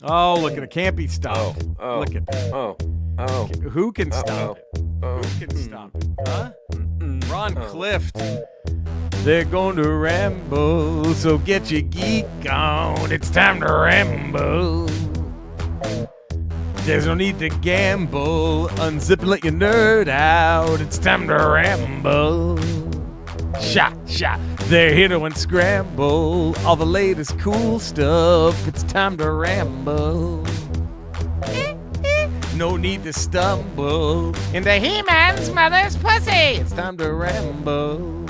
Oh, look at it. Can't be stopped. Oh. Look at that. Oh. Who can stop it? Oh. Who can stop it? Huh? Ron Clift. They're going to ramble, so get your geek on. It's time to ramble. There's no need to gamble. Unzip and let your nerd out. It's time to ramble. Shot. They're here to unscramble all the latest cool stuff. It's time to ramble. No need to stumble into He-Man's mother's pussy. It's time to ramble.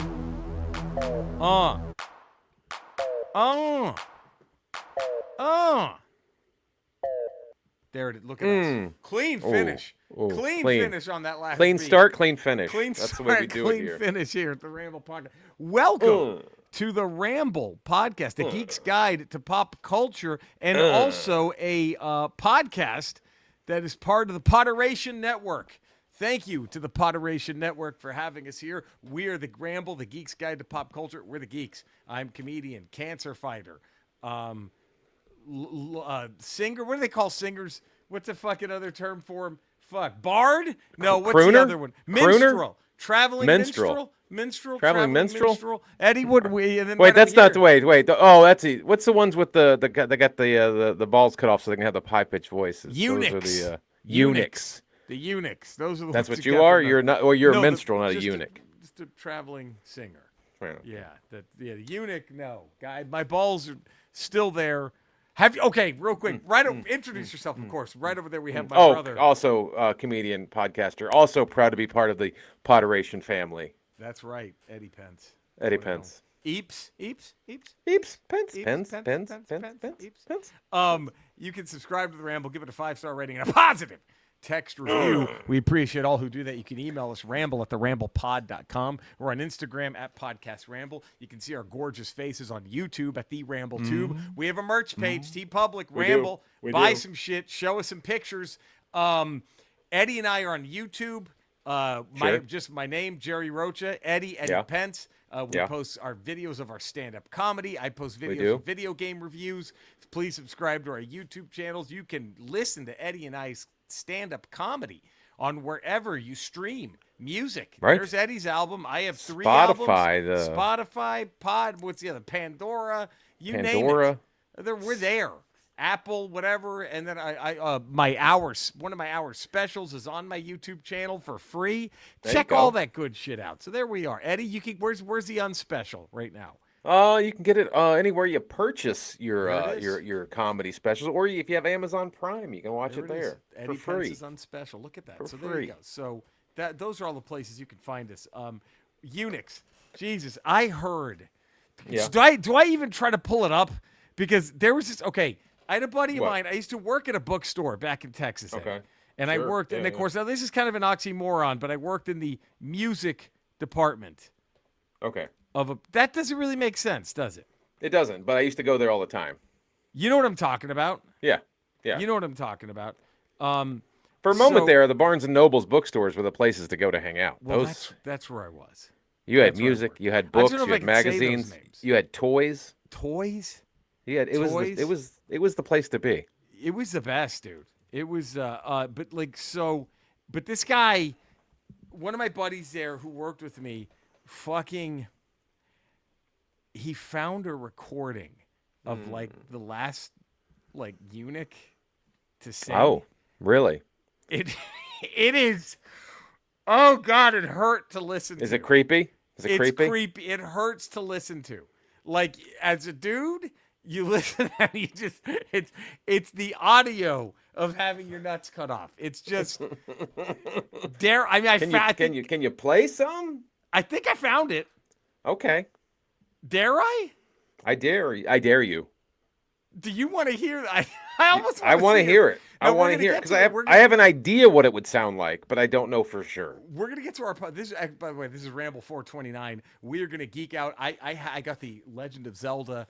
There it is. Look at us. Clean finish. Clean finish on that last Clean beat. start, clean finish. Clean That's start, the way we do it here. Clean finish here at the Ramble Podcast. Welcome to the Ramble Podcast, the Geek's Guide to Pop Culture, and also a podcast that is part of the Potteration Network. Thank you to the Potteration Network for having us here. We are the Ramble, the Geek's Guide to Pop Culture. We're the geeks. I'm comedian, cancer fighter, singer. What do they call singers? What's the fucking other term for them? Bard? No, what's Crooner? the other one? Minstrel. Crooner? Traveling Minstrel. minstrel. Traveling minstrel? Eddie, would we? And then Wait, that's not the wait. That's it. What's the ones with they got the balls cut off so they can have the high pitched voices? Eunuchs. Those are the eunuchs. The eunuchs. Those are the That's ones what you are. You're not, or you're No, a minstrel, not a just eunuch. Just a traveling singer. Yeah. The eunuch. No, guy. My balls are still there. Okay, real quick. Introduce yourself, of course. Right over there, we have my brother. Also comedian, podcaster. Also proud to be part of the Potteration family. That's right, Eddie Pence. Eddie Pence. Eeps. Pence. You can subscribe to the Ramble, give it a 5-star rating and a positive text review. We appreciate all who do that. You can email us, ramble@theramblepod.com. We're on Instagram @podcastramble. You can see our gorgeous faces on YouTube at The Ramble Tube. We have a merch page, TeePublic, Ramble. Buy some shit. Show us some pictures. Eddie and I are on YouTube. My name, Jerry Rocha. Eddie Pence. We post our videos of our stand-up comedy. I post videos of video game reviews. Please subscribe to our YouTube channels. You can listen to Eddie and I's stand-up comedy on wherever you stream music. Right. There's Eddie's album. I have 3 Spotify, albums. Spotify, what's the other? Pandora. Name it. We're there. Apple, whatever, and then one of my hour specials is on my YouTube channel for free. Check all that good shit out. So there we are, Eddie. Where's the unspecial right now? You can get it anywhere you purchase your comedy specials, or if you have Amazon Prime, you can watch it there Eddie for free. Pence's unspecial. Look at that. For so free. There you go. So those are all the places you can find us. Eunuchs. Jesus, I heard. Yeah. Do I even try to pull it up? Because there was this. Okay. I had a buddy of mine. I used to work at a bookstore back in Texas. Okay. And I worked, and of course, now this is kind of an oxymoron, but I worked in the music department. Okay. That doesn't really make sense, does it? It doesn't, but I used to go there all the time. You know what I'm talking about? Yeah. You know what I'm talking about. For a moment there, the Barnes and Noble's bookstores were the places to go to hang out. Well, that's where I was. You had music, you had books, you had magazines, you had toys. Toys? Yeah, it was the place to be. It was the best, dude. It was but this guy, one of my buddies there who worked with me, he found a recording of the last eunuch to sing. Oh, really? It is. Oh God, it hurt to listen to. Is it creepy? It's creepy. It hurts to listen to. Like, as a dude, you listen and you just it's the audio of having your nuts cut off. It's just Can you play some? I think I found it. Okay. Dare I? I dare you. Do you want to hear that? I want to hear it. I want to hear it because I have an idea what it would sound like, but I don't know for sure. We're gonna get to our this. By the way, this is Ramble 429. We are gonna geek out. I got the Legend of Zelda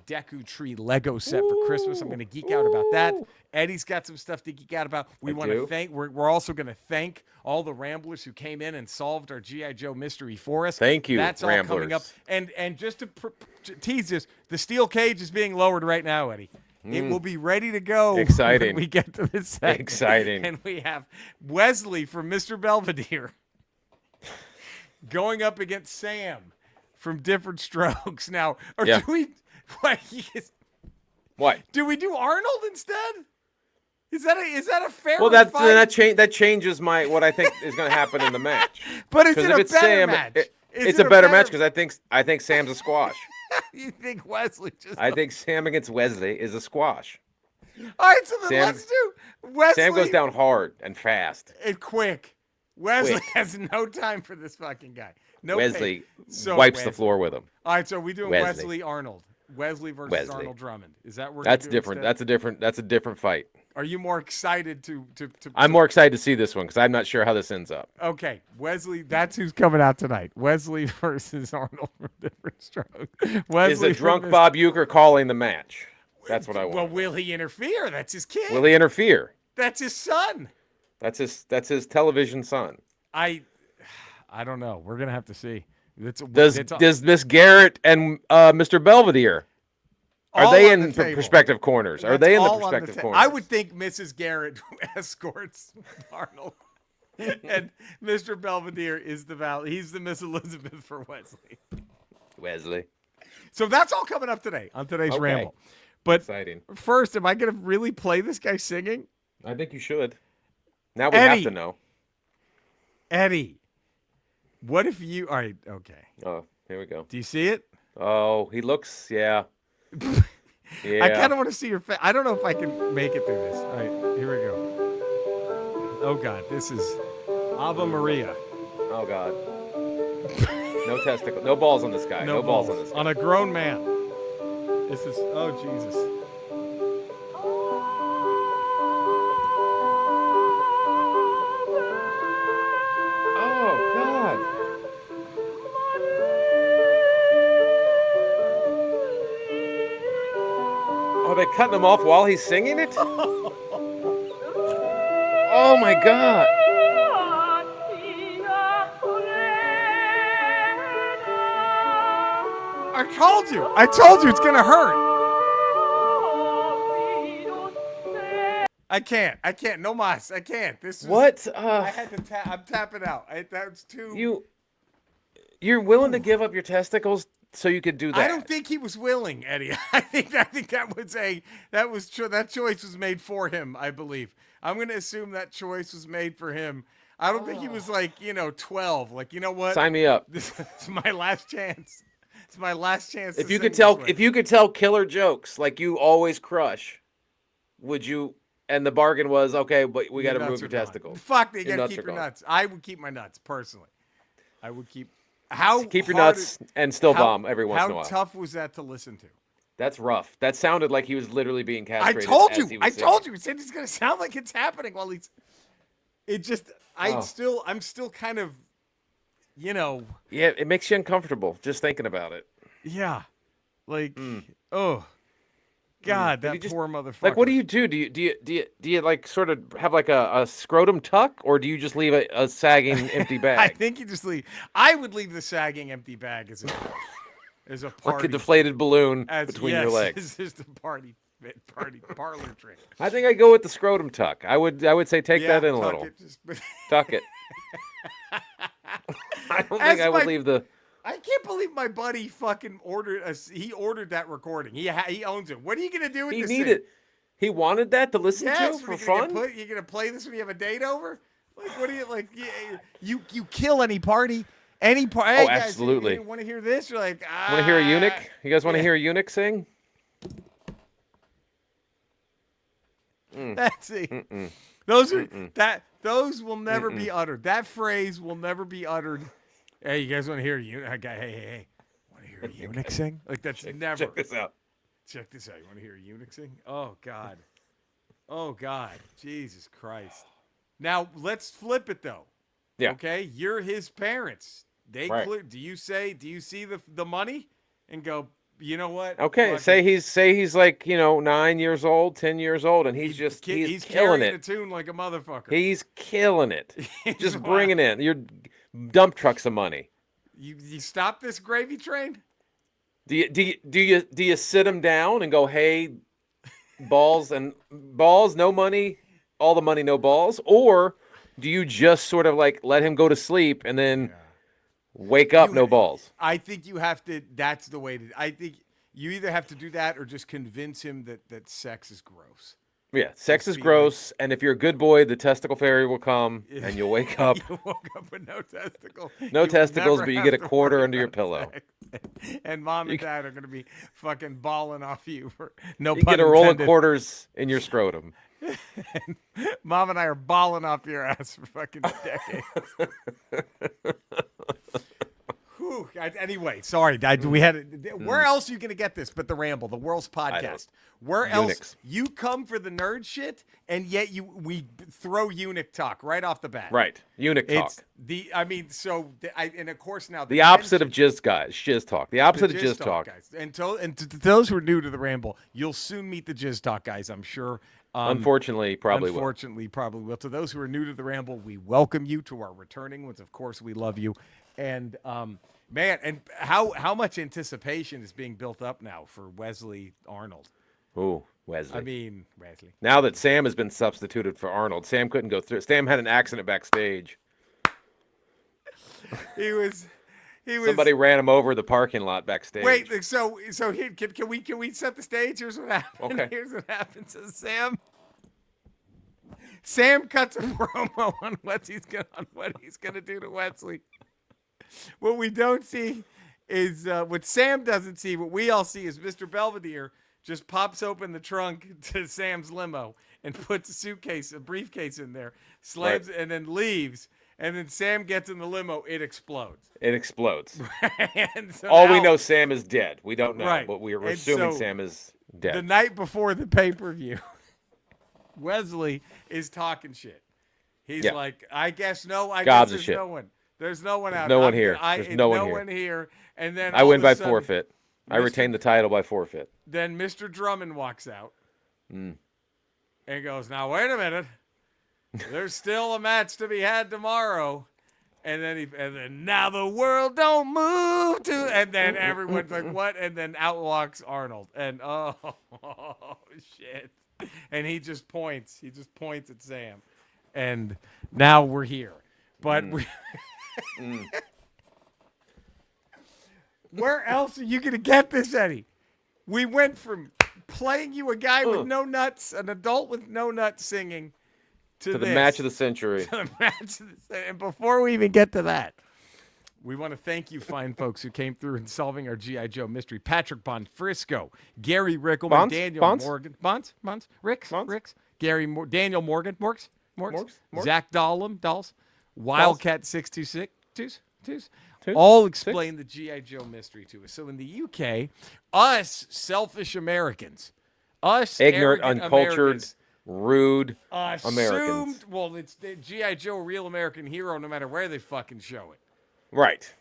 Deku Tree Lego set for Christmas. I'm gonna geek out about that. Eddie's got some stuff to geek out about. We want to thank. We're also gonna thank all the Ramblers who came in and solved our G.I. Joe mystery for us. Thank you. That's Ramblers. all coming up. And just to tease this, the steel cage is being lowered right now, Eddie. It will be ready to go. Exciting. When we get to this segment. Exciting. And we have Wesley from Mr. Belvedere going up against Sam from Different Strokes. Now, or do we? What? Do we do Arnold instead? Is that a fair? Well, fight? that changes what I think is going to happen in the match. But is it a better Sam, match? It's a better match because I think Sam's a squash. You think Wesley just? I think Sam against Wesley is a squash. All right, so then let's do Wesley. Sam goes down hard and fast and quick. Wesley has no time for this fucking guy. No. Wesley wipes the floor with him. All right, so we doing Wesley Arnold. Wesley versus Arnold Drummond. Is that where? That's different. That's a different fight. Are you more excited to? I'm more excited to see this one because I'm not sure how this ends up. Okay, Wesley. That's who's coming out tonight. Wesley versus Arnold from Different Strokes. Wesley is a drunk Bob Uecker calling the match? That's what I want. Well, will he interfere? That's his kid. Will he interfere? That's his son. That's his television son. I don't know. We're gonna have to see. Does Miss Garrett and Mr. Belvedere are they in prospective corners? Are they in the prospective corners? I would think Mrs. Garrett escorts Arnold, and Mr. Belvedere is he's the Miss Elizabeth for Wesley. So that's all coming up today on today's Ramble. But exciting. First, am I going to really play this guy singing? I think you should. Now we have to know. Eddie, what if you... All right, okay. Oh, here we go. Do you see it? Oh, he looks... Yeah. I kind of want to see your face. I don't know if I can make it through this. All right, here we go. Oh, God, this is Ave Maria. Oh, God. No testicle. No balls on this guy. No balls on this guy. On a grown man. This is... Oh, Jesus. Are they cutting him off while he's singing it? Oh my God! I told you it's gonna hurt. I can't. No mas. I can't. This is what? I had to tap. I'm tapping out. That's too. You're willing to give up your testicles so you could do that? I don't think he was willing, Eddie. I think that choice was made for him. I believe. I'm going to assume that choice was made for him. I don't think he was 12. Like, you know what? Sign me up. This is my last chance. It's my last chance. If you could tell killer jokes like you always crush, would you? And the bargain was okay, but we got to remove your testicles. Fuck, they got to keep your nuts. I would keep my nuts personally. I would keep. Keep your nuts and still bomb every once in a while. How tough was that to listen to? That's rough. That sounded like he was literally being castrated. I told you. It said it's gonna sound like it's happening while he's. It just. I'm still kind of. Yeah, it makes you uncomfortable just thinking about it. Yeah, like oh. God, that poor motherfucker. Like, what do you do? Do you like sort of have like a scrotum tuck, or do you just leave a sagging empty bag? I think you just leave. I would leave the sagging empty bag as a party, like a deflated balloon between your legs. It's just a party parlor trick. I think I go with the scrotum tuck. I would say take that in a little. Tuck it. I don't think I would leave the. I can't believe my buddy fucking ordered that recording. He owns it. What are you gonna do with this? He needed. He wanted that to listen to for fun. You gonna play this when you have a date over? Like, what do you like? You kill any party, any party. Oh, hey, absolutely. Guys, you want to hear this? You're like, want to hear a eunuch? You guys want to hear a eunuch sing? That's it. Those are those will never be uttered. That phrase will never be uttered. Hey, you guys want to hear a eunuch? Hey. Want to hear a eunuch sing? Like, that's never. Check this out. Check this out. You want to hear a eunuch sing? Oh, God. Oh, God. Jesus Christ. Now, let's flip it, though. Yeah. Okay? You're his parents. Right. Do you see the money and go, you know what? Okay, say he's like, 9 years old, 10 years old, and he's killing it. A tune like a motherfucker. He's killing it. Just bringing in your dump trucks of money. You stop this gravy train? Do you sit him down and go, hey, balls, no money, all the money, no balls? Or do you just sort of like let him go to sleep and then wake up, no balls? I think you have to. That's the way to. I think you either have to do that or just convince him that sex is gross. Yeah, sex Just is be gross, and if you're a good boy, the testicle fairy will come, and you'll wake up. You woke up with no testicles. No You will testicles, never but you have get a to quarter worry under your about pillow. sex. And mom and dad are going to be fucking balling off you for no You pun get a roll of intended. quarters in your scrotum. Mom and I are balling off your ass for fucking decades. Whew. Anyway, sorry. We had. Where else are you going to get this but the Ramble, the world's podcast? Where else? Eunuchs. You come for the nerd shit, and yet we throw eunuch talk right off the bat. Right, eunuch talk. It's and of course now The opposite of jizz guys, jizz talk. The opposite of jizz talk. guys. And to those who are new to the Ramble, you'll soon meet the jizz talk guys, I'm sure. Unfortunately, probably will. To those who are new to the Ramble, we welcome you. To our returning ones, of course, we love you. And man, and how much anticipation is being built up now for Wesley Arnold? Ooh, Wesley. I mean, Wesley. Now that Sam has been substituted for Arnold, Sam couldn't go through. Sam had an accident backstage. He was. Somebody ran him over the parking lot backstage. Wait, so here, can we set the stage? Here's what happened. Okay. Here's what happened. So Sam cuts a promo on what he's gonna do to Wesley. What we don't see is what Sam doesn't see. What we all see is Mr. Belvedere just pops open the trunk to Sam's limo and puts a briefcase in there, slams, and then leaves. And then Sam gets in the limo. It explodes. And so all we know, Sam is dead. We don't know, right. but we're assuming so Sam is dead. The night before the pay-per-view, Wesley is talking shit. He's like, I guess no. I guess there's no one. There's no one out. No one here. There's no one here. And then I win by forfeit. I retain the title by forfeit. Then Mr. Drummond walks out and goes, now, wait a minute. There's still a match to be had tomorrow. And then now the world don't move to. And then everyone's like, what? And then out walks Arnold. And oh shit. And he just points. He just points at Sam. And now we're here. But where else are you going to get this, Eddie? We went from playing you a guy with no nuts, an adult with no nuts singing, to the match of the century. And before we even get to that, we want to thank you, fine folks, who came through and solving our G.I. Joe mystery. Patrick Bonfrisco, Gary Rickelman, Daniel Morgan. Ricks, Gary, Daniel Morgan, Morks, Zach Dolls, Wildcat 626, all explain the G.I. Joe mystery to us. So in the UK, us selfish Americans, us ignorant, uncultured, Americans, rude assumed, Americans. Well, it's the G.I. Joe, real American hero, no matter where they fucking show it. Right.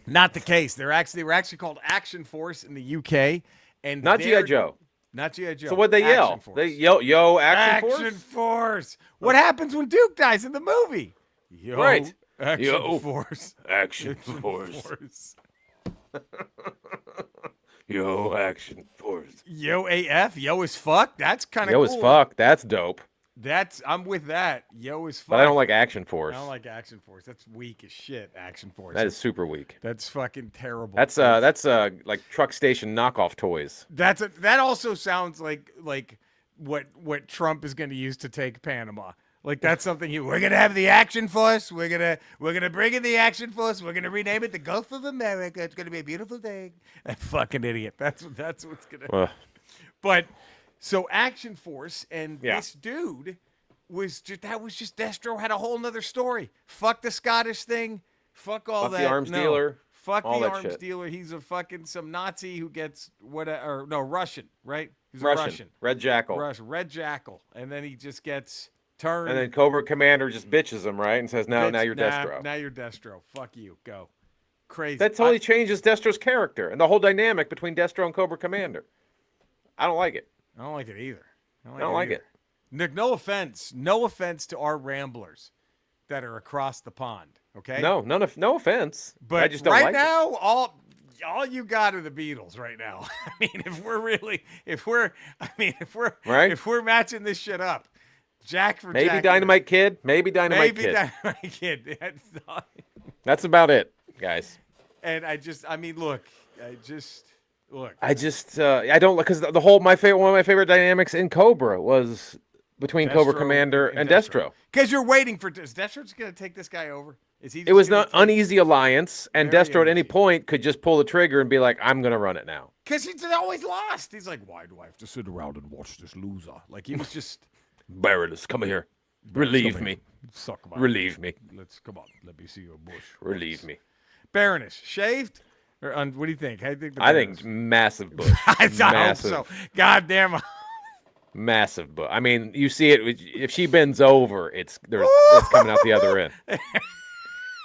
Not the case. They were actually called Action Force in the UK, and not G.I. Joe. Not G.I. Joe. So what they yell? Force. They yo Action Force. Action Force. What happens when Duke dies in the movie? Yo, right. Action Force. Action Force. Yo, Action Force. Yo AF. Yo as fuck. That's kind of cool. Yo as fuck. That's dope. I'm with that. Yo as fuck. But I don't like Action Force. I don't like Action Force. That's weak as shit. Action Force. That is super weak. That's fucking terrible. That's like truck station knockoff toys. That also sounds like what Trump is going to use to take Panama. Like that's something we're gonna have the Action Force. We're gonna bring in the Action Force. We're gonna rename it the Gulf of America. It's gonna be a beautiful day. That fucking idiot. That's what's gonna. But so Action Force and this dude was just Destro had a whole nother story. Fuck the Scottish thing. Fuck all that. The arms dealer. Fuck all the arms shit. dealer. He's a fucking some Nazi who gets Russian, right? He's Russian. Red Jackal. Red Jackal, and then he just gets. Turn. And then Cobra Commander just bitches him, right? And says, now you're Destro. Now you're Destro. Fuck you. Go. Crazy. That totally changes Destro's character and the whole dynamic between Destro and Cobra Commander. I don't like it. I don't like it either. I don't like it. Nick, no offense. No offense to our Ramblers that are across the pond, okay? No offense. But I just don't right like now, all you got are the Beatles right now. I mean, Right? if we're matching this shit up, Jack for Maybe Jack. Dynamite Kid. Maybe Dynamite Maybe Kid. Dynamite Kid. That's about it, guys. And look. I don't because the whole one of my favorite dynamics in Cobra was between Cobra Destro Commander and Destro. Because you're waiting for is Destro just gonna take this guy over? Is he? It was an uneasy alliance, and Very Destro at any uneasy. point could just pull the trigger and be like, "I'm gonna run it now." Because he's always lost. He's like, why do I have to sit around and watch this loser? Like he was just Baroness, come here, relieve me, suck my. relieve me, Come on. Let me see your bush. relieve me. Baroness shaved. Or what do you think? I think. I think massive bush, I hope massive, so. God damn. massive bush. I mean, you see it if she bends over, it's coming out the other end.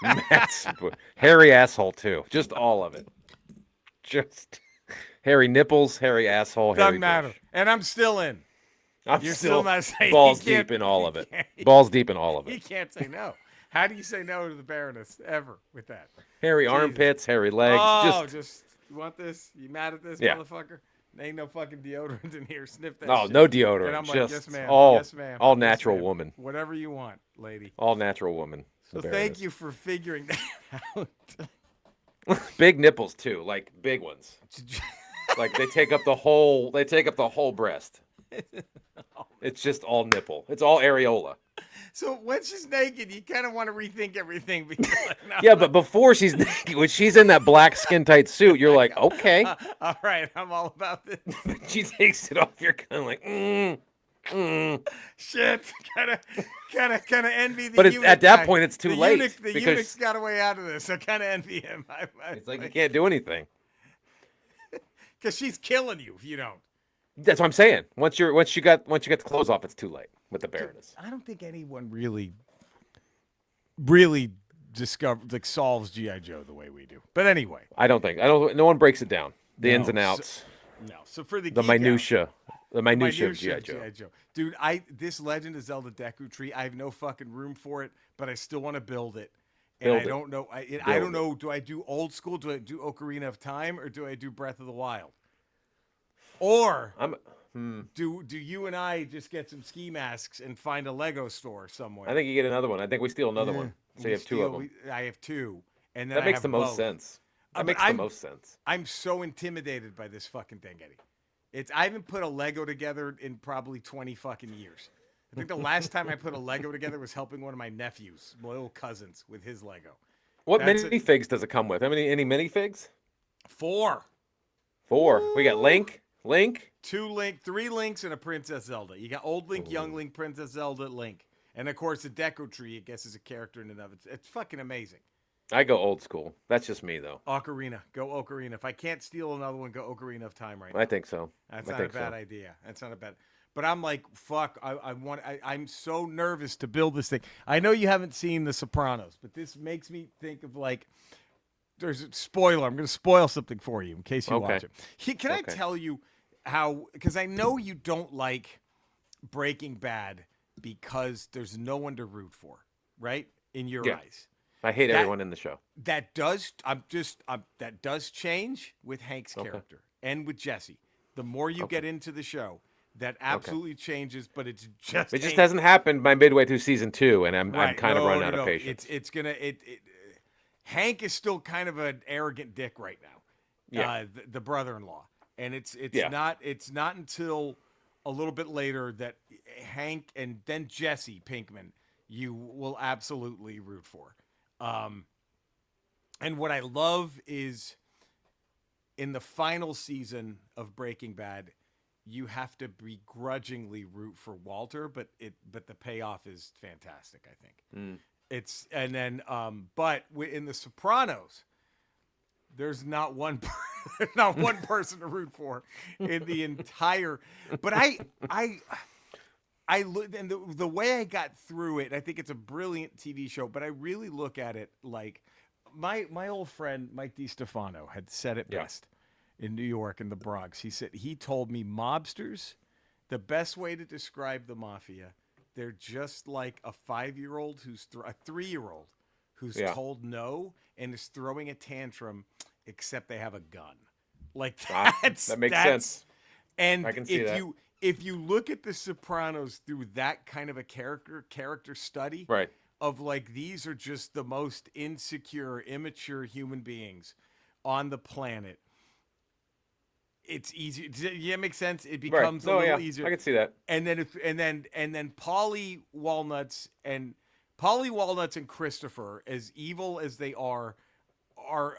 Massive bush. Hairy asshole too, just all of it. Just hairy nipples, hairy asshole, hairy Doesn't matter. bush. And I'm still in. You're still not saying balls he can't- deep in all of it. he Balls deep in all of He it. can't say no. How do you say no to the Baroness ever with that? Hairy armpits, hairy legs. Oh, just you want this? You mad at this, Yeah. motherfucker? Ain't no fucking deodorant in here. Sniff that no, shit. no deodorant. And I'm like, just yes, ma'am. all, yes, ma'am. all Yes, natural ma'am. woman. Whatever you want, lady. All natural woman. So the thank Baroness. you for figuring that out. Big nipples too, like big ones. Like they take up the whole. They take up the whole breast. It's just all nipple. It's all areola. So when she's naked, you kind of want to rethink everything. Because, no. Yeah, but before she's naked, when she's in that black skin tight suit, you're like, okay. All right, I'm all about this. She takes it off. You're kind of like, Shit, kind of envy the. But eunuch at that guy. point, it's too the late. Eunuch, the because eunuch's got a way out of this. I kind of envy him. it's like you can't do anything. Because she's killing you if you don't. That's what I'm saying. Once you get the clothes off, it's too late with the Baroness. I don't think anyone really solves G.I. Joe the way we do. But anyway. No one breaks it down. The ins and No, outs. No. So for the The geek out, minutia. The minutia of minutia G.I. Joe. Dude, this Legend of Zelda Deku tree, I have no fucking room for it, but I still want to build it. And Build I it. don't know. I Build don't know. Do I do old school? Do I do Ocarina of Time, or do I do Breath of the Wild? Or do you and I just get some ski masks and find a Lego store somewhere? I think you get another one. I think we steal another one. So you have two of them. I have two, and then That I makes have the most both. sense. That But makes the most sense. I'm so intimidated by this fucking thing, Eddie. I haven't put a Lego together in probably 20 fucking years. I think the last time I put a Lego together was helping one of my nephews, my little cousins, with his Lego. What That's minifigs does it come with? Any minifigs? 4. 4. We got Link. 3 Links, and a Princess Zelda. You got old Link, young Link, Princess Zelda, Link. And of course, the Deco Tree, I guess, is a character in and of it. It's fucking amazing. I go old school. That's just me, though. Ocarina. Go Ocarina. If I can't steal another one, go Ocarina of Time right now. I think so. That's not a bad idea. That's not a bad. But I'm like, fuck. I'm so nervous to build this thing. I know you haven't seen The Sopranos, but this makes me think of like. There's a spoiler. I'm going to spoil something for you in case you watch it. Can I tell you how? Because I know you don't like Breaking Bad because there's no one to root for, right? In your eyes. I hate everyone in the show. That does change with Hank's character and with Jesse. The more you get into the show, that absolutely changes. But it just hasn't happened by midway through season 2, and I'm kind of running out of patience. Hank is still kind of an arrogant dick right now. Yeah. The brother-in-law, and it's not until a little bit later that Hank and then Jesse Pinkman you will absolutely root for. And what I love is in the final season of Breaking Bad, you have to begrudgingly root for Walter, but the payoff is fantastic, I think. But in The Sopranos, there's not one person to root for in the entire. But I look, and the way I got through it, I think it's a brilliant TV show. But I really look at it like my old friend Mike DiStefano had said it best in New York in the Bronx. He told me mobsters, the best way to describe the mafia, they're just like a 5-year-old a 3-year-old who's told no and is throwing a tantrum except they have a gun. Like that makes sense. And I can see that. If you look at The Sopranos through that kind of a character study, Right. of like these are just the most insecure, immature human beings on the planet. It's easy. Does that make sense? It becomes a little easier. I can see that. And then Polly Walnuts and Christopher, as evil as they are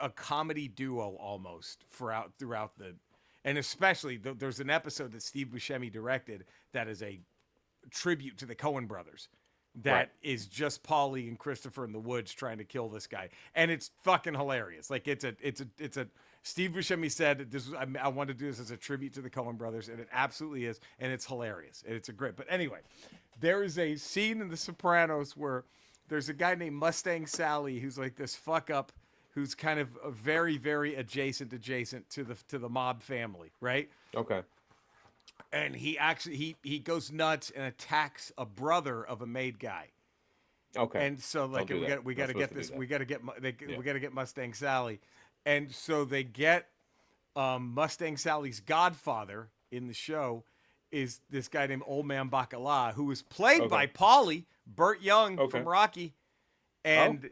a comedy duo almost throughout the, and especially there's an episode that Steve Buscemi directed that is a tribute to the Coen brothers. That is just Polly and Christopher in the woods trying to kill this guy, and it's fucking hilarious. Like it's a Steve Buscemi said that this was, I want to do this as a tribute to the Coen brothers, and it absolutely is, and it's hilarious, and it's a great. But anyway, there is a scene in The Sopranos where there's a guy named Mustang Sally who's like this fuck up, who's kind of a very, very adjacent to the mob family, right? Okay. And he actually he goes nuts and attacks a brother of a made guy. Okay. And so like we got to get Mustang Sally, and so they get Mustang Sally's godfather in the show is this guy named Old Man Bacala, who was played by Paulie Burt Young from Rocky, and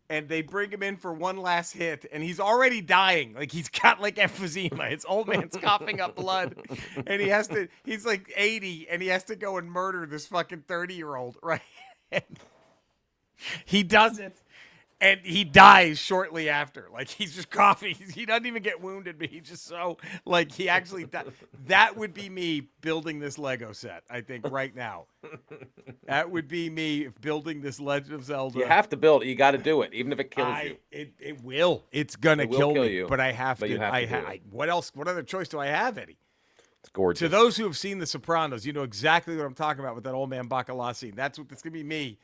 and they bring him in for one last hit, and he's already dying. Like he's got like emphysema. His old man's coughing up blood, and he's like 80, and he has to go and murder this fucking 30-year-old, right? And he does it, and he dies shortly after. Like he's just coughing. He doesn't even get wounded, but he's just so like he actually died. That would be me building this Lego set, I think, right now. That would be me building this Legend of Zelda. You have to build it. You got to do it, even if it kills you. It will. It's gonna kill me. You, but I have but to. What else? What other choice do I have, Eddie? It's gorgeous. To those who have seen The Sopranos, you know exactly what I'm talking about with that Old Man Bacala scene. That's gonna be me.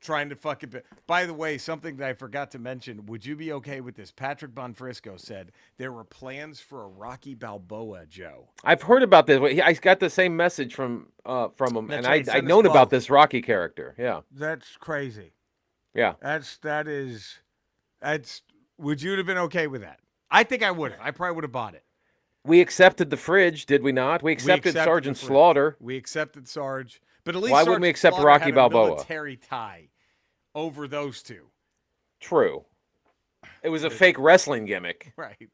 Trying to fucking. By the way, something that I forgot to mention. Would you be okay with this? Patrick Bonfrisco said there were plans for a Rocky Balboa, Joe. I've heard about this. I got the same message from him, and I'd known about this Rocky character. Yeah, that's crazy. Yeah, that's. Would you have been okay with that? I think I would have. I probably would have bought it. We accepted the fridge, did we not? We accepted Sergeant Slaughter. We accepted Sarge, but at least why wouldn't we accept Slaughter Rocky had Balboa? A military tie over those two. True. It was a fake wrestling gimmick. Right.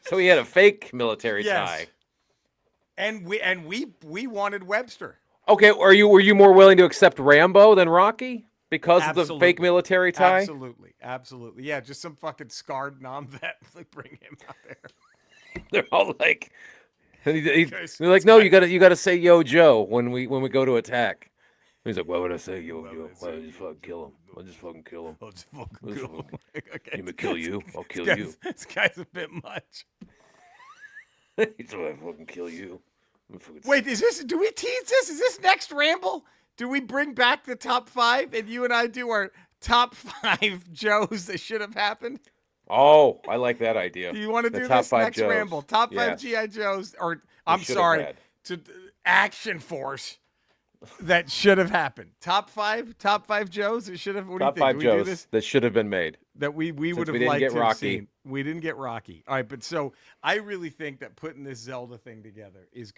So he had a fake military tie. And we wanted Webster. Okay, were you more willing to accept Rambo than Rocky because of the fake military tie? Absolutely. Yeah, just some fucking scarred nom vet. Like bring him out there. They're all like they're like, no, you gotta say yo Joe when we go to attack. He's like, why would I say yo Joe? Why would I just fucking kill him? I'll just fucking kill him. Okay. You may kill you. I'll kill you. This guy's a bit much. He's like, I'll fucking kill you. Wait, do we tease this? Is this next Ramble? Do we bring back the top 5 and you and I do our top 5 Joes that should have happened? Oh, I like that idea. Do you want to do this next Joes. Ramble? Top 5 G.I. Joes, or I'm sorry, to Action Force that should have happened. Top 5 Joes that should have. What top do you think? 5 Joes that should have been made. That we would have liked to have seen. We didn't get Rocky. All right, but so I really think that putting this Zelda thing together is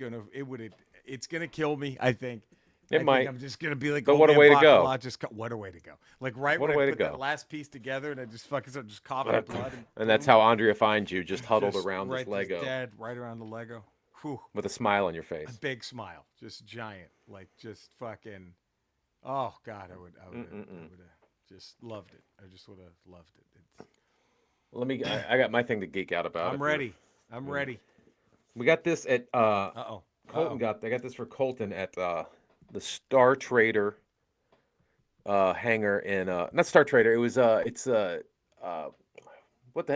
it's gonna kill me. I think. It might. I'm just gonna be like, but what a way to go! What a way to go! Like when I put that last piece together, and I just fucking start just coughing up blood. And that's how Andrea finds you, just huddled around this Lego, just dead, right around the Lego, whew. With a smile on your face. A big smile, just giant, like just fucking. Oh God, I would have just loved it. I just would have loved it. I got my thing to geek out about. I'm ready. I'm ready. We got this at Colton I got this for Colton at the Star Trader hangar in not Star Trader. It was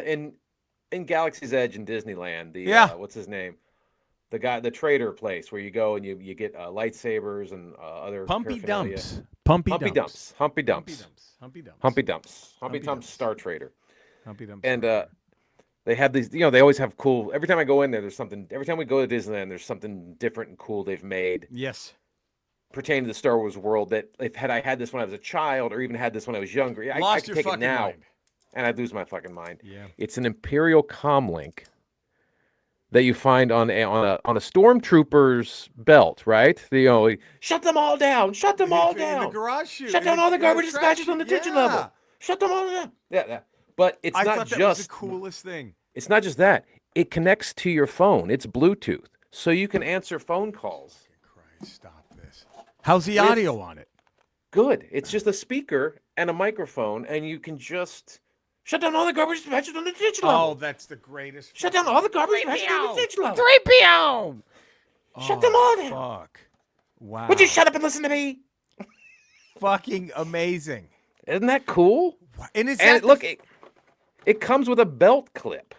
in Galaxy's Edge in Disneyland. What's his name? The trader place where you go and you get lightsabers and other Humpy Dumps Star Trader. Humpy Dumps. And they have these, they always have cool. Every time I go in there's something. Every time we go to Disneyland, there's something different and cool they've made. Yes. Pertaining to the Star Wars world that had I had this when I was a child or even had this when I was younger, I could take it now. Mind. and I'd lose my fucking mind. Yeah. It's an Imperial comlink that you find on a stormtrooper's belt, right? Shut them all down, shut them all In the down, garage shoot. shut down all the garbage dispatchers on the kitchen level, Yeah. shut them all down. Yeah. But it's I not thought just that was the coolest thing. It's not just that. It connects to your phone. It's Bluetooth, so you can answer phone calls. Christ, stop this. How's the audio on it? Good. It's just a speaker and a microphone, and you can just shut down all the garbage dispatchers on the kitchen level. Oh, that's the greatest. Shut down all the garbage dispatchers on the kitchen level. 3PO! Shut them all down. Fuck. Wow. Would you shut up and listen to me? Fucking amazing. Isn't that cool? And is And that look, it comes with a belt clip.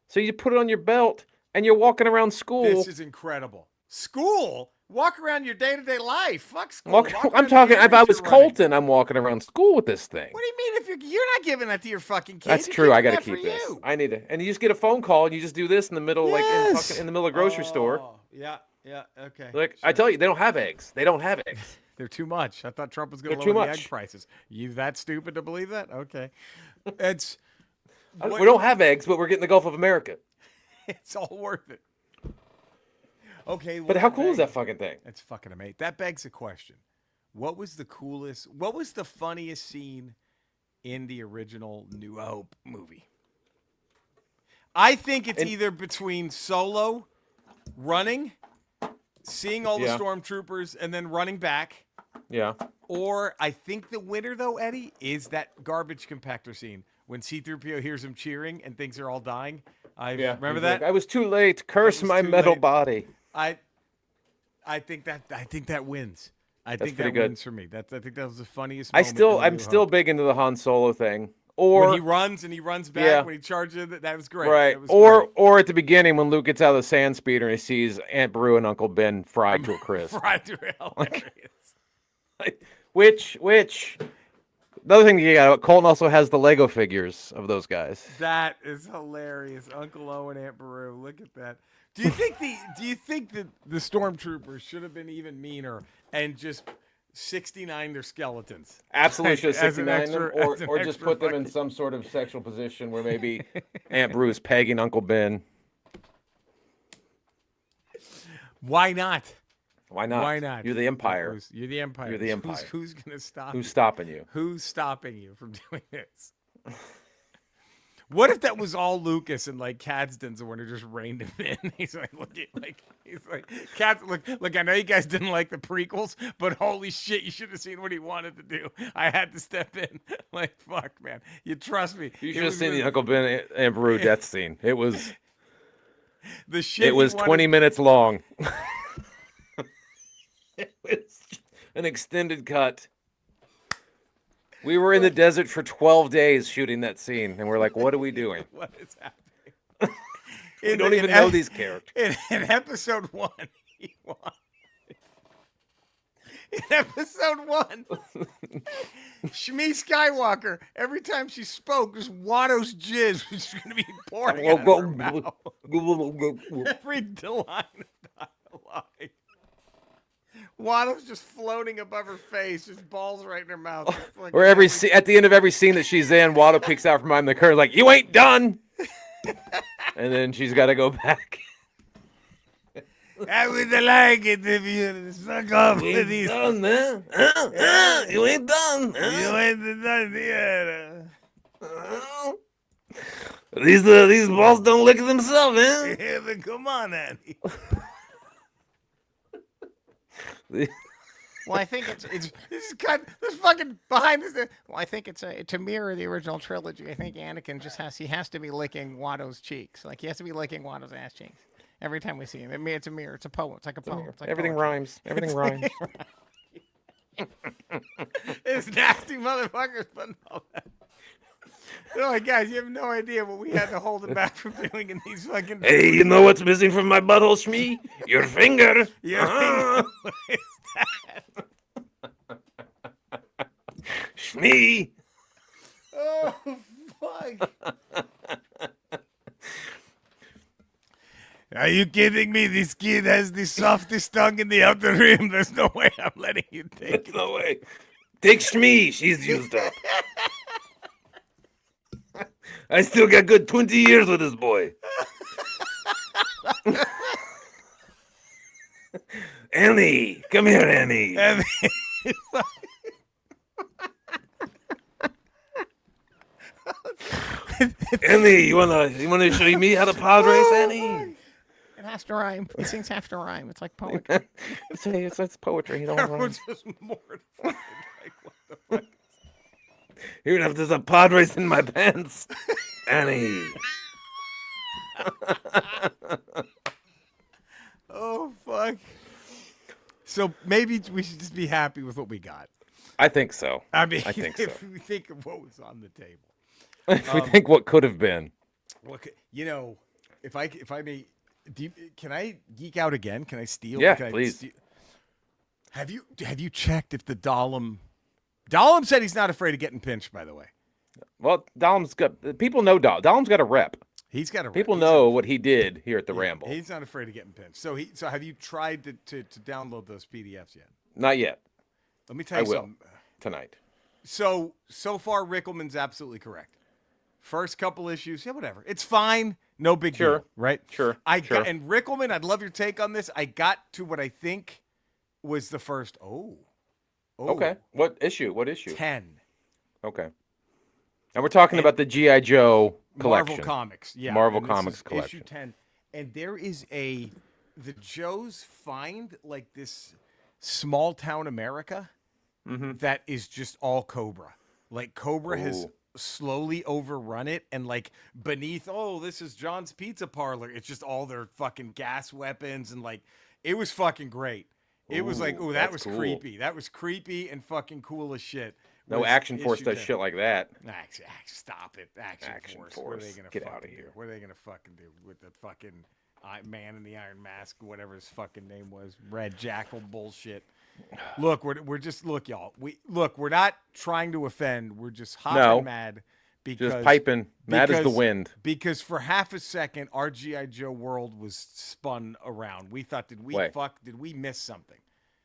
So you put it on your belt, and you're walking around school. This is incredible. School? Walk around your day-to-day life. Fuck school. Walk I'm around talking, the if I errands was you're running. Colton, I'm walking around school with this thing. What do you mean if you're not giving that to your fucking kids? That's You're true. I keeping got to that keep for this. you. I need to. And you just get a phone call, and you just do this in the middle, Yes. in the middle of the grocery store. Yeah, okay. Like, I tell you, they don't have eggs. They don't have eggs. They're too much. I thought Trump was going to They're too lower the much. egg prices. You that stupid to believe that? Okay. It's We don't have eggs, but we're getting the Gulf of America. it's all worth it. Okay. But how cool is that fucking thing? That's fucking amazing. That begs a question. What was the funniest scene in the original New Hope movie? I think it's either between Solo running, seeing all the Yeah. stormtroopers, and then running back. Yeah. Or I think the winner, though, Eddie, is that garbage compactor scene when C-3PO hears him cheering and thinks they're all dying. Remember He's that? like, I was too late. Curse was my too metal late. body. I think that wins. I That's think pretty that good. wins for me. I think that was the funniest. I'm moment still Hope. big into the Han Solo thing. When Or he runs and he runs back Yeah. when he charges it. That was great. right. That was Or at the beginning when Luke gets out of the sand speeder and he sees Aunt Beru and Uncle Ben fried to a great. crisp. Fried to hilarious. Which another thing you got, Colton also has the Lego figures of those guys. That is hilarious. Uncle Owen, Aunt Beru. Look at that. Do you think that the stormtroopers should have been even meaner and just 69 their skeletons? Absolutely should have As an 69 them, extra- as an or just extra put them in fucking- some sort of sexual position where maybe Aunt Beru is pegging Uncle Ben. Why not? Why not? Why not? You're the Empire. You're the Empire. You're the Empire. Who's going to stop Who's you? stopping you? Who's stopping you from doing this? What if that was all Lucas and like Cadsden's the one who just reined him in? He's like, Cads, look, I know you guys didn't like the prequels, but holy shit, you should have seen what he wanted to do. I had to step in. Like, fuck, man. You trust me. You It should have was seen the the- Uncle Ben and Beru death scene. It was the shit. it was he wanted- 20 minutes long. It was an extended cut. We were in the desert for 12 days shooting that scene, and we're like, what are we doing? What is happening? We don't even know these characters. In episode 1, he won. In episode 1, Shmi Skywalker, every time she spoke, just Watto's jizz was going to be pouring out of her mouth. Every line of dialogue. Watto's just floating above her face, just balls right in her mouth. just like- Or at the end of every scene that she's in, Watto peeks out from behind the curtain like, you ain't done. And then she's got to go back. I would like it if you suck off You with ain't these. done, man. You ain't done. You ain't done yet. These balls don't lick themselves, man. Yeah, but come on, Andy. Well, I think it's this is cut. This fucking behind this. Well, I think it's to mirror the original trilogy. I think Anakin has to be licking Watto's cheeks. Like he has to be licking Watto's ass cheeks every time we see him. I mean, it's a mirror. It's a poem. It's like a poem. It's like Everything poetry. rhymes. Everything rhymes. This nasty motherfucker's putting all that. Oh, guys, you have no idea what we had to hold him back from doing in these fucking. Hey, you know what's missing from my butthole, Shmi? Your finger. Yeah. Shmi. Oh, fuck. Are you kidding me? This kid has the softest tongue in the outer rim. There's no way I'm letting you take it. No way. Take Shmi. She's used up. I still got good 20 years with this boy. Annie, come here, Annie. And Annie, you wanna show me how to pod race, Annie? it has to rhyme. These things have to rhyme. It's like poetry. It's poetry. You don't Everyone's just mortified. Like, what the fuck? Even if there's a pod race in my pants, Annie. Oh, fuck. So maybe we should just be happy with what we got. I think so. I mean, I think if so. we think of what was on the table. If we think what could have been. Well, if I may, can I geek out again? Can I steal? Yeah, Can I please. Have you checked if the Dahlem said he's not afraid of getting pinched, by the way. Well, Dahlm's got people know Dahlm's got a rep. He's got a People know what he did here at the Ramble. He's not afraid of getting pinched. So have you tried to download those PDFs yet? Not yet. Let me tell you something. Tonight. So far Rickelman's absolutely correct. First couple issues, yeah, whatever. It's fine. No big deal, right? Sure. And Rickelman, I'd love your take on this. I got to what I think was the first. Okay. What issue? 10. Okay. And we're talking about the G.I. Joe collection. Marvel Comics, yeah. Marvel and this Comics is collection. Issue 10. And there is the Joes find like this small town America that is just all Cobra. Like Cobra has slowly overrun it, and like beneath, this is John's Pizza Parlor. It's just all their fucking gas weapons, and like it was fucking great. It was like, that was cool. creepy. That was creepy and fucking cool as shit. No Action Force does shit like that. Stop it. Action Force. What are they gonna Get fucking out of here. do? What are they gonna fucking do with the fucking man in the iron mask, whatever his fucking name was, Red Jackal bullshit? Look, we're just y'all. We're not trying to offend. We're just hot and mad because just piping mad as the wind. Because for half a second, our G.I. Joe world was spun around. We thought, did we miss something?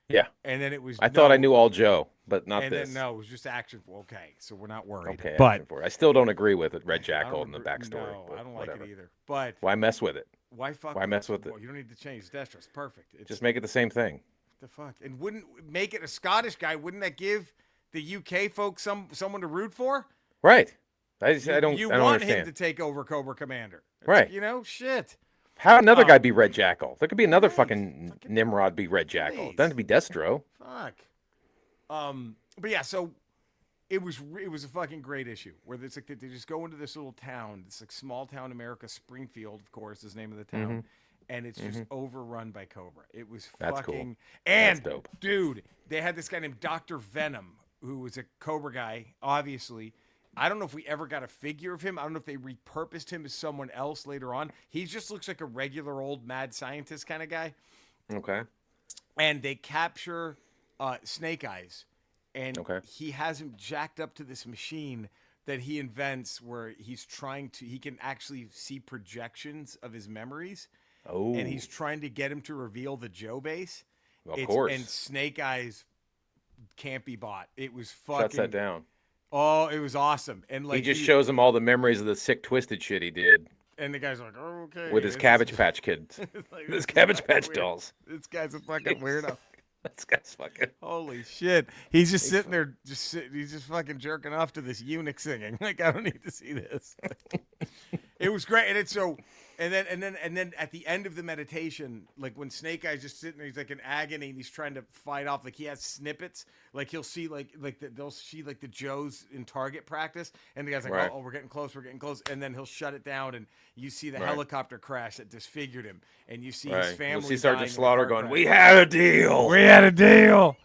Yeah. And then it was. I thought I knew all Joe, but not and this. And then it was just Action Force. Okay, so we're not worried. Okay, but Action Force. I still don't agree with it, Red Jackal and the backstory. No, I don't whatever. like it either. But why mess with it? Why mess with it? Well, you don't need to change Destro. It's perfect. Just make it the same thing. What the fuck? And wouldn't make it a Scottish guy? Wouldn't that give the UK folks someone to root for? Right. I don't. You I don't want understand. him to take over Cobra Commander, right? Shit. How another guy be Red Jackal? There could be another fucking Nimrod be Red Jackal. It doesn't be Destro. Fuck. But yeah, so it was a fucking great issue where it's like they just go into this little town. It's like small town America. Springfield, of course, is the name of the town, and it's just overrun by Cobra. It was That's fucking cool. and That's dope. Dude, they had this guy named Dr. Venom who was a Cobra guy, obviously. I don't know if we ever got a figure of him. I don't know if they repurposed him as someone else later on. He just looks like a regular old mad scientist kind of guy. Okay. And they capture Snake Eyes, and he has him jacked up to this machine that he invents where he can actually see projections of his memories. Oh. And he's trying to get him to reveal the Joe base. Of course. And Snake Eyes can't be bought. It was fucking... Shuts that down. Oh, it was awesome. And like he just shows him all the memories of the sick, twisted shit he did. And the guy's like, oh, okay. With his Cabbage Patch kids. Like, his Cabbage Patch dolls. This guy's a fucking weirdo. This guy's fucking... Holy shit. He's just sitting there, he's just fucking jerking off to this eunuch singing. Like, I don't need to see this. It was great. And it's so... And then at the end of the meditation, like when Snake Eyes just sitting there, he's like in agony and he's trying to fight off. Like he has snippets. Like he'll see they'll see like the Joes in target practice, and the guy's like, oh, we're getting close, and then he'll shut it down, and you see the helicopter crash that disfigured him, and you see his family. You'll see Sergeant Slaughter going, crash. "We had a deal. We had a deal.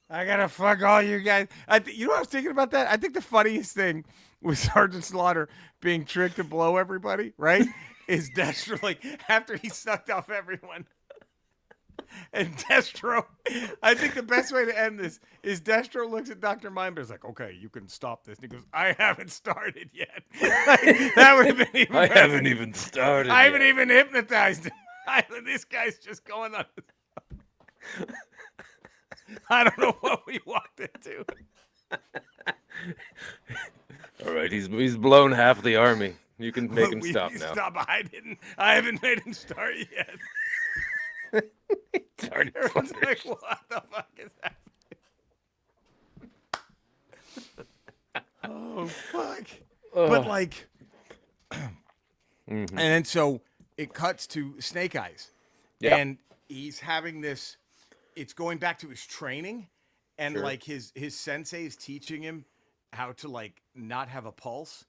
I gotta fuck all you guys." You know what I was thinking about that? I think the funniest thing was Sergeant Slaughter being tricked to blow everybody, right? Is Destro, like, after he sucked off everyone. And Destro, I think the best way to end this is Destro looks at Dr. Mindbear's like, okay, you can stop this. And he goes, I haven't started yet. Like, that would have been even better. haven't even started I haven't even hypnotized him. This guy's just going on. I don't know what we walked into. All right, he's blown half the army. You can make him We stop can now. Stop. I haven't made him start yet. It's already Everyone's finished. like, what the fuck is happening? Oh, fuck. But, like, and then so it cuts to Snake Eyes. Yeah. And he's having this, it's going back to his training. And, Sure. like, his sensei is teaching him how to, like, not have a pulse.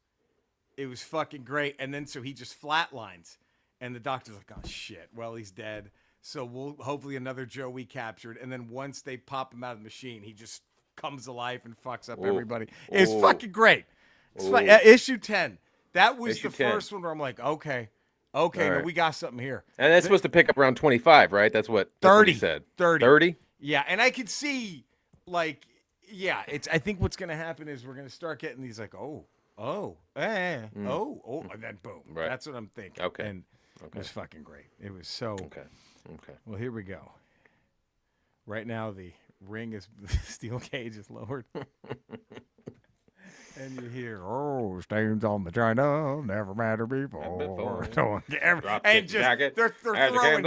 It was fucking great. And then so he just flatlines. And the doctor's like, oh, shit. Well, he's dead. So we'll hopefully another Joe we captured. And then once they pop him out of the machine, he just comes alive and fucks up everybody. It's fucking great. It's issue 10. That was Issue the 10. first one where I'm like, okay, All no, right. we got something here. And that's supposed to pick up around 25, right? That's what 30. he said. 30. 30? Yeah, and I could see, like, yeah, I think what's going to happen is we're going to start getting these, like, oh, and then boom. Right. That's what I'm thinking. Okay. And it was fucking great. It was so. Okay. Well, here we go. Right now, the ring is, the steel cage is lowered. And you hear, oh, stains on the china, never matter before. And just, jacket, they're throwing shit.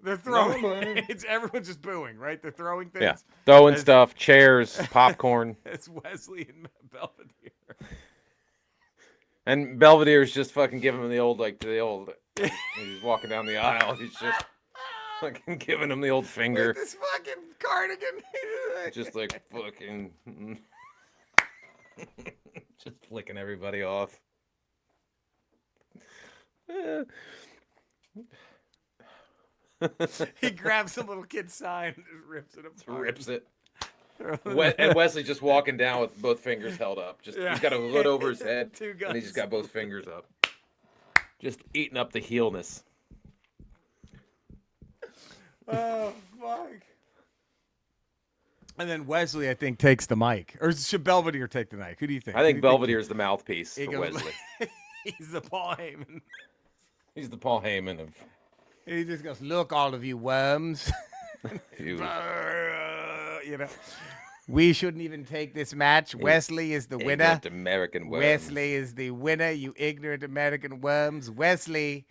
They're throwing, no it's everyone's just booing, right? They're throwing things. Yeah. Throwing As- stuff, chairs, popcorn. It's Wesley and Belvedere. And Belvedere's just fucking giving him the old, he's walking down the aisle. He's just fucking giving him the old finger. With this fucking cardigan. Just like fucking. Just flicking everybody off. He grabs a little kid's sign and just rips it apart. Rips it. And Wesley just walking down with both fingers held up. Just He's got a hood over his head, Two and guns. he's just got both fingers up. Just eating up the heelness. Oh, fuck. And then Wesley, I think, takes the mic. Or should Belvedere take the mic? Who do you think? I think Belvedere's the mouthpiece He for goes- Wesley. He's the Paul Heyman. He's the Paul Heyman of He just goes, look, all of you worms. you. You know, we shouldn't even take this match. Wesley is the winner. Ignorant American worms. Wesley is the winner, you ignorant American worms. Wesley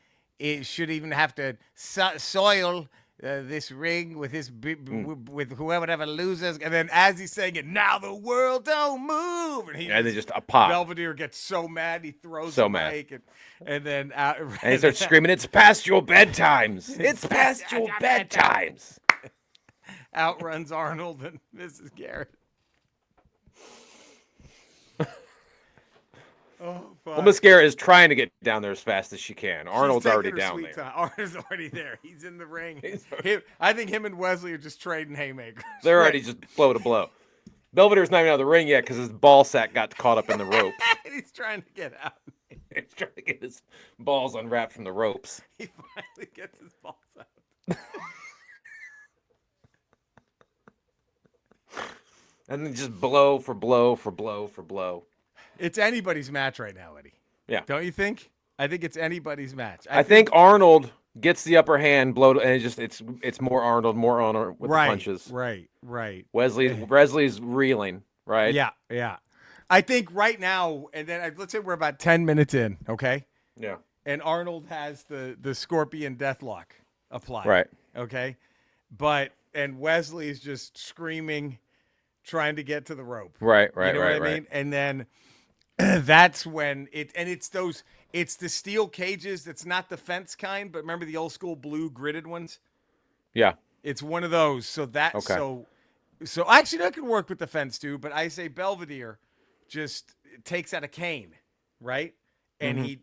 should even have to soil this ring with his with whoever loses. And then as he's saying it, now the world don't move. And then just a pop. Belvedere gets so mad he throws So the mad. mic and then out, And he starts screaming, "It's past your bedtimes! It's past your bedtimes!" outruns Arnold and Mrs. Garrett. Oh, fuck. Well, Miss Garrett is trying to get down there as fast as she can. Arnold's She's already taking her down sweet there. time. Arnold's already there. He's in the ring. He's already- I think him and Wesley are just trading haymakers. They're already just blow to blow. Belvedere's not even out of the ring yet because his ball sack got caught up in the rope. And he's trying to get out. He's trying to get his balls unwrapped from the ropes. He finally gets his balls out. And then just blow for blow for blow for blow. It's anybody's match right now, Eddie. Yeah. Don't you think? I think it's anybody's match. I think Arnold gets the upper hand, and it's more Arnold with the punches. Right. Wesley's reeling, right? Yeah. I think right now, and then let's say we're about 10 minutes in, okay? Yeah. And Arnold has the Scorpion Deathlock applied. Right. Okay. And Wesley is just screaming, trying to get to the rope. Right. You know what I mean? And then that's when it's the steel cages. That's not the fence kind, but remember the old school blue gridded ones? Yeah. It's one of those. So Okay. so actually that could work with the fence too, but I say Belvedere just takes out a cane, right? And he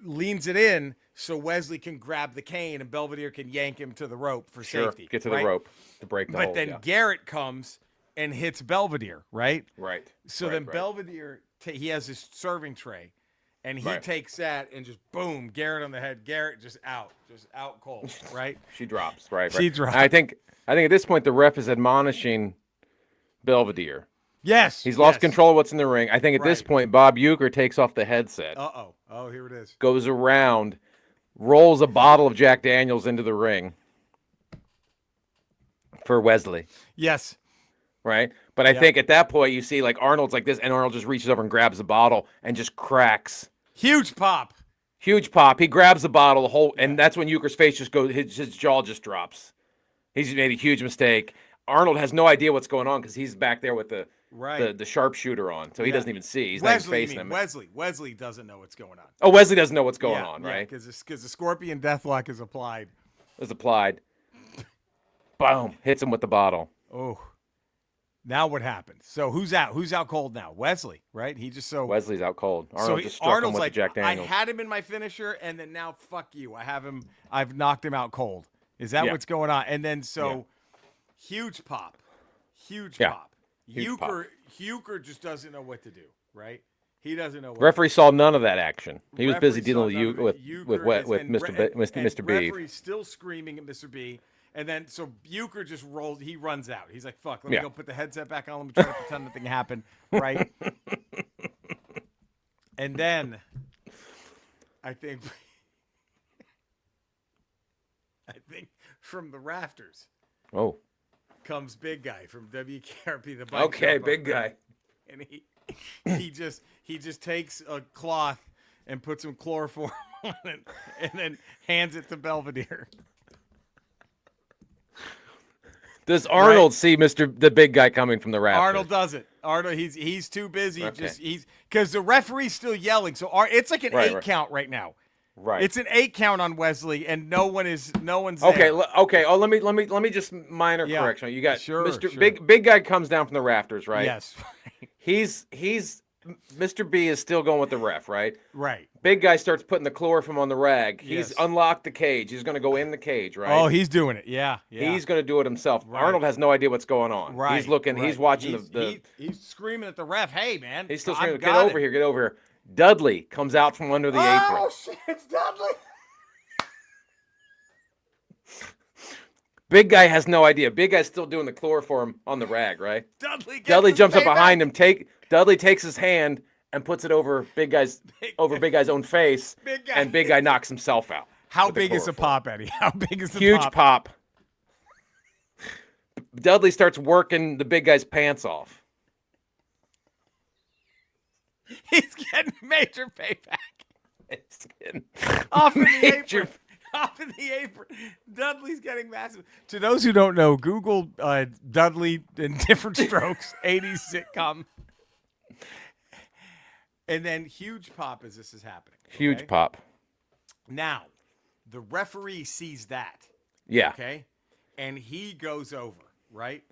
leans it in so Wesley can grab the cane and Belvedere can yank him to the rope for safety. Get to right? the rope to break the But hold. then Yeah. Garrett comes and hits Belvedere, right? Right. So Right, then right. Belvedere, he has his serving tray, and he Right. takes that and just boom, Garrett on the head. Garrett just out cold, right? She drops. Right. She right. drops. I think at this point the ref is admonishing Belvedere. Yes. He's lost control of what's in the ring. I think at this Right. point Bob Uecker takes off the headset, Oh, here it is. goes around, rolls a bottle of Jack Daniels into the ring for Wesley. Yes. Right? But I think at that point you see like Arnold's like this, and Arnold just reaches over and grabs the bottle and just cracks Huge pop. Huge pop. He grabs the bottle, and that's when Euchre's face just goes. His jaw just drops. He's made a huge mistake. Arnold has no idea what's going on because he's back there with the sharpshooter on, so he doesn't even see. He's not facing him. Wesley doesn't know what's going on. Oh, Wesley doesn't know what's going on, right? Because the Scorpion Deathlock is applied. Boom! Hits him with the bottle. Oh. Now what happened? So who's out? Who's out cold now? Wesley, right? Wesley's out cold. Arnold just struck him with the Jack Daniels. I had him in my finisher, and then now fuck you. I've knocked him out cold. Is that what's going on? And then huge pop. Euchre just doesn't know what to do, right? He doesn't know what referee saw none of that action. He was busy dealing with Mr. B. Referee's still screaming at Mr. B. And then, so Euchre just rolls. He runs out. He's like, fuck, let me go put the headset back on. Let me try to pretend nothing happened, right? And then, I think from the rafters comes Big Guy from WKRP, the bike shop Big Guy. And he just takes a cloth and puts some chloroform on it and then hands it to Belvedere. Does Arnold see the big guy coming from the rafters? Arnold doesn't. Arnold, he's too busy. Okay. Because the referee's still yelling. So it's like an 8 count right now. Right. It's an 8 count on Wesley, and no one's okay. there. Okay. Oh, let me just minor correction. You got Big Guy comes down from the rafters, right? Yes. He's Mr. B is still going with the ref, right? Right. Big Guy starts putting the chloroform on the rag. He's unlocked the cage. He's going to go in the cage, right? Oh, he's doing it. Yeah. He's going to do it himself. Right. Arnold has no idea what's going on. Right. He's looking. He's watching he's screaming at the ref. Hey, man. He's still screaming. Get over here. Dudley comes out from under the apron. Oh shit! It's Dudley. Big Guy has no idea. Big Guy's still doing the chloroform on the rag, right? Dudley jumps up behind him. Dudley takes his hand and puts it over Big Guy's own face, and Big Guy knocks himself out. How big is the pop, Eddie? How big is the huge pop? Dudley starts working the Big Guy's pants off. He's getting major payback. He's getting off in the apron. Off in the apron. Dudley's getting massive. To those who don't know, Google Dudley in Different Strokes, 80s sitcom. And then huge pop as this is happening. Huge pop. Now, the referee sees that. Yeah. Okay? And he goes over, right?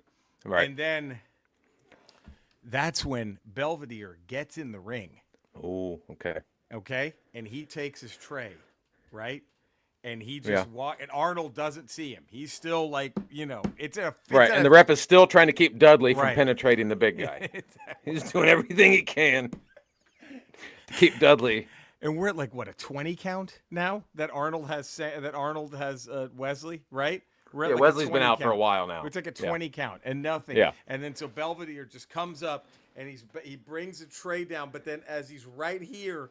Right. And then that's when Belvedere gets in the ring. Oh, okay. Okay? And he takes his tray, right? And he just and Arnold doesn't see him. He's still like, and the ref is still trying to keep Dudley from penetrating the Big Guy. He's doing everything he can to keep Dudley. And we're at like a 20 count now that Arnold has Wesley, right? Wesley's been out for a while now. It's like a 20 count and nothing. Yeah. And then so Belvedere just comes up and he brings a tray down, but then as he's right here,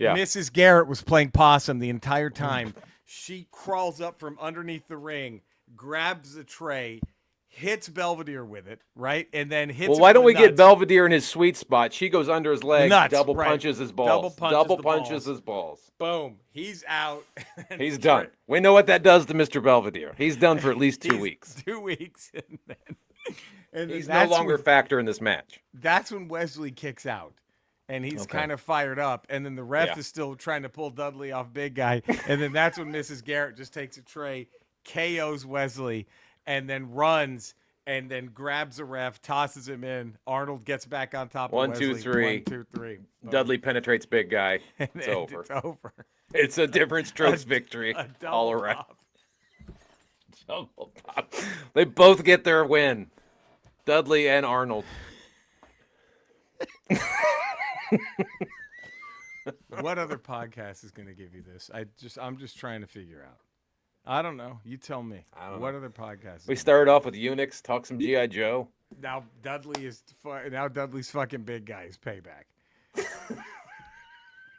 Mrs. Garrett was playing possum the entire time. She crawls up from underneath the ring, grabs the tray, hits Belvedere with it, right? And then hits Well, why don't we get Belvedere in his sweet spot? She goes under his leg, punches his balls. Double punches his balls. Boom. He's out. He's done. We know what that does to Mr. Belvedere. He's done for at least 2 weeks. 2 weeks. And he's no longer a factor in this match. That's when Wesley kicks out. And he's kind of fired up. And then the ref is still trying to pull Dudley off Big Guy. And then that's when Mrs. Garrett just takes a tray, KOs Wesley, and then runs and then grabs the ref, tosses him in. Arnold gets back on top of Wesley. 1, 2, 3. 1, 2, 3. Dudley penetrates Big Guy. It's over. It's over. It's a Different Strokes victory all around. Double pop. They both get their win. Dudley and Arnold. What other podcast is going to give you this? I'm just trying to figure out. I don't know. You tell me. What other podcast? We started off with Eunuchs, talk some G.I. Joe. Now Dudley's fucking Big Guy's payback.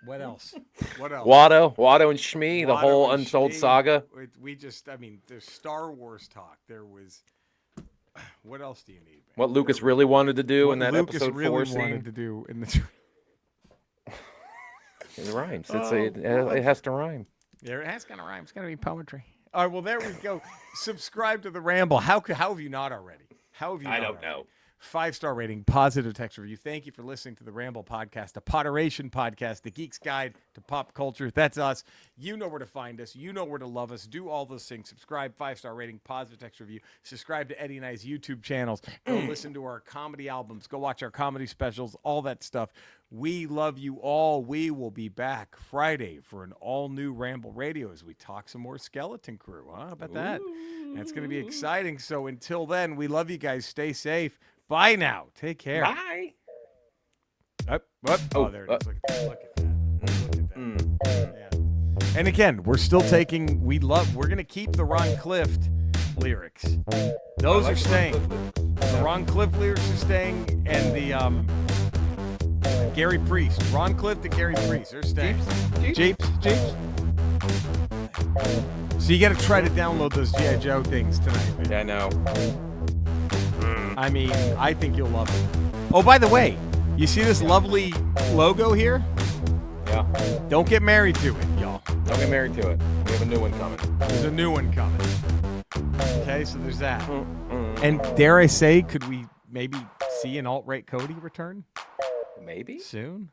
What else? Watto and Shmi, the whole untold saga. There's Star Wars talk. There was. What else do you need, man? What Lucas really wanted to do in that episode 4 scene. Wanted to do in the. It rhymes. It has to rhyme. There, it has got to rhyme. It's got to be poetry. All right, well, there we go. Subscribe to the Ramble. How have you not already? How have you? I not don't already? know. 5-star rating, positive text review. Thank you for listening to the Ramble podcast, a Potteration podcast, the Geek's Guide to Pop Culture. That's us. You know where to find us. You know where to love us. Do all those things. Subscribe, 5-star rating, positive text review. Subscribe to Eddie and I's YouTube channels. Go listen to our comedy albums. Go watch our comedy specials, all that stuff. We love you all. We will be back Friday for an all-new Ramble Radio as we talk some more Skeleton Crew. Huh? How about that? That's going to be exciting. So until then, we love you guys. Stay safe. Bye now. Take care. Bye. Oh, there it is. Look at that. Look at that. Yeah. And again, we're still taking. We're going to keep the Ron Clift lyrics. Those are staying. The Ron Clift lyrics are staying, and the Gary Priest, Ron Clift and Gary Priest, they're staying. Jeeps. So you got to try to download those G.I. Joe things tonight, man. Yeah, I know. I mean, I think you'll love it. Oh, by the way, you see this lovely logo here? Yeah. Don't get married to it, y'all. Don't get married to it. We have a new one coming. There's a new one coming. Okay, so there's that. And dare I say, could we maybe see an alt-right Cody return? Maybe. Soon?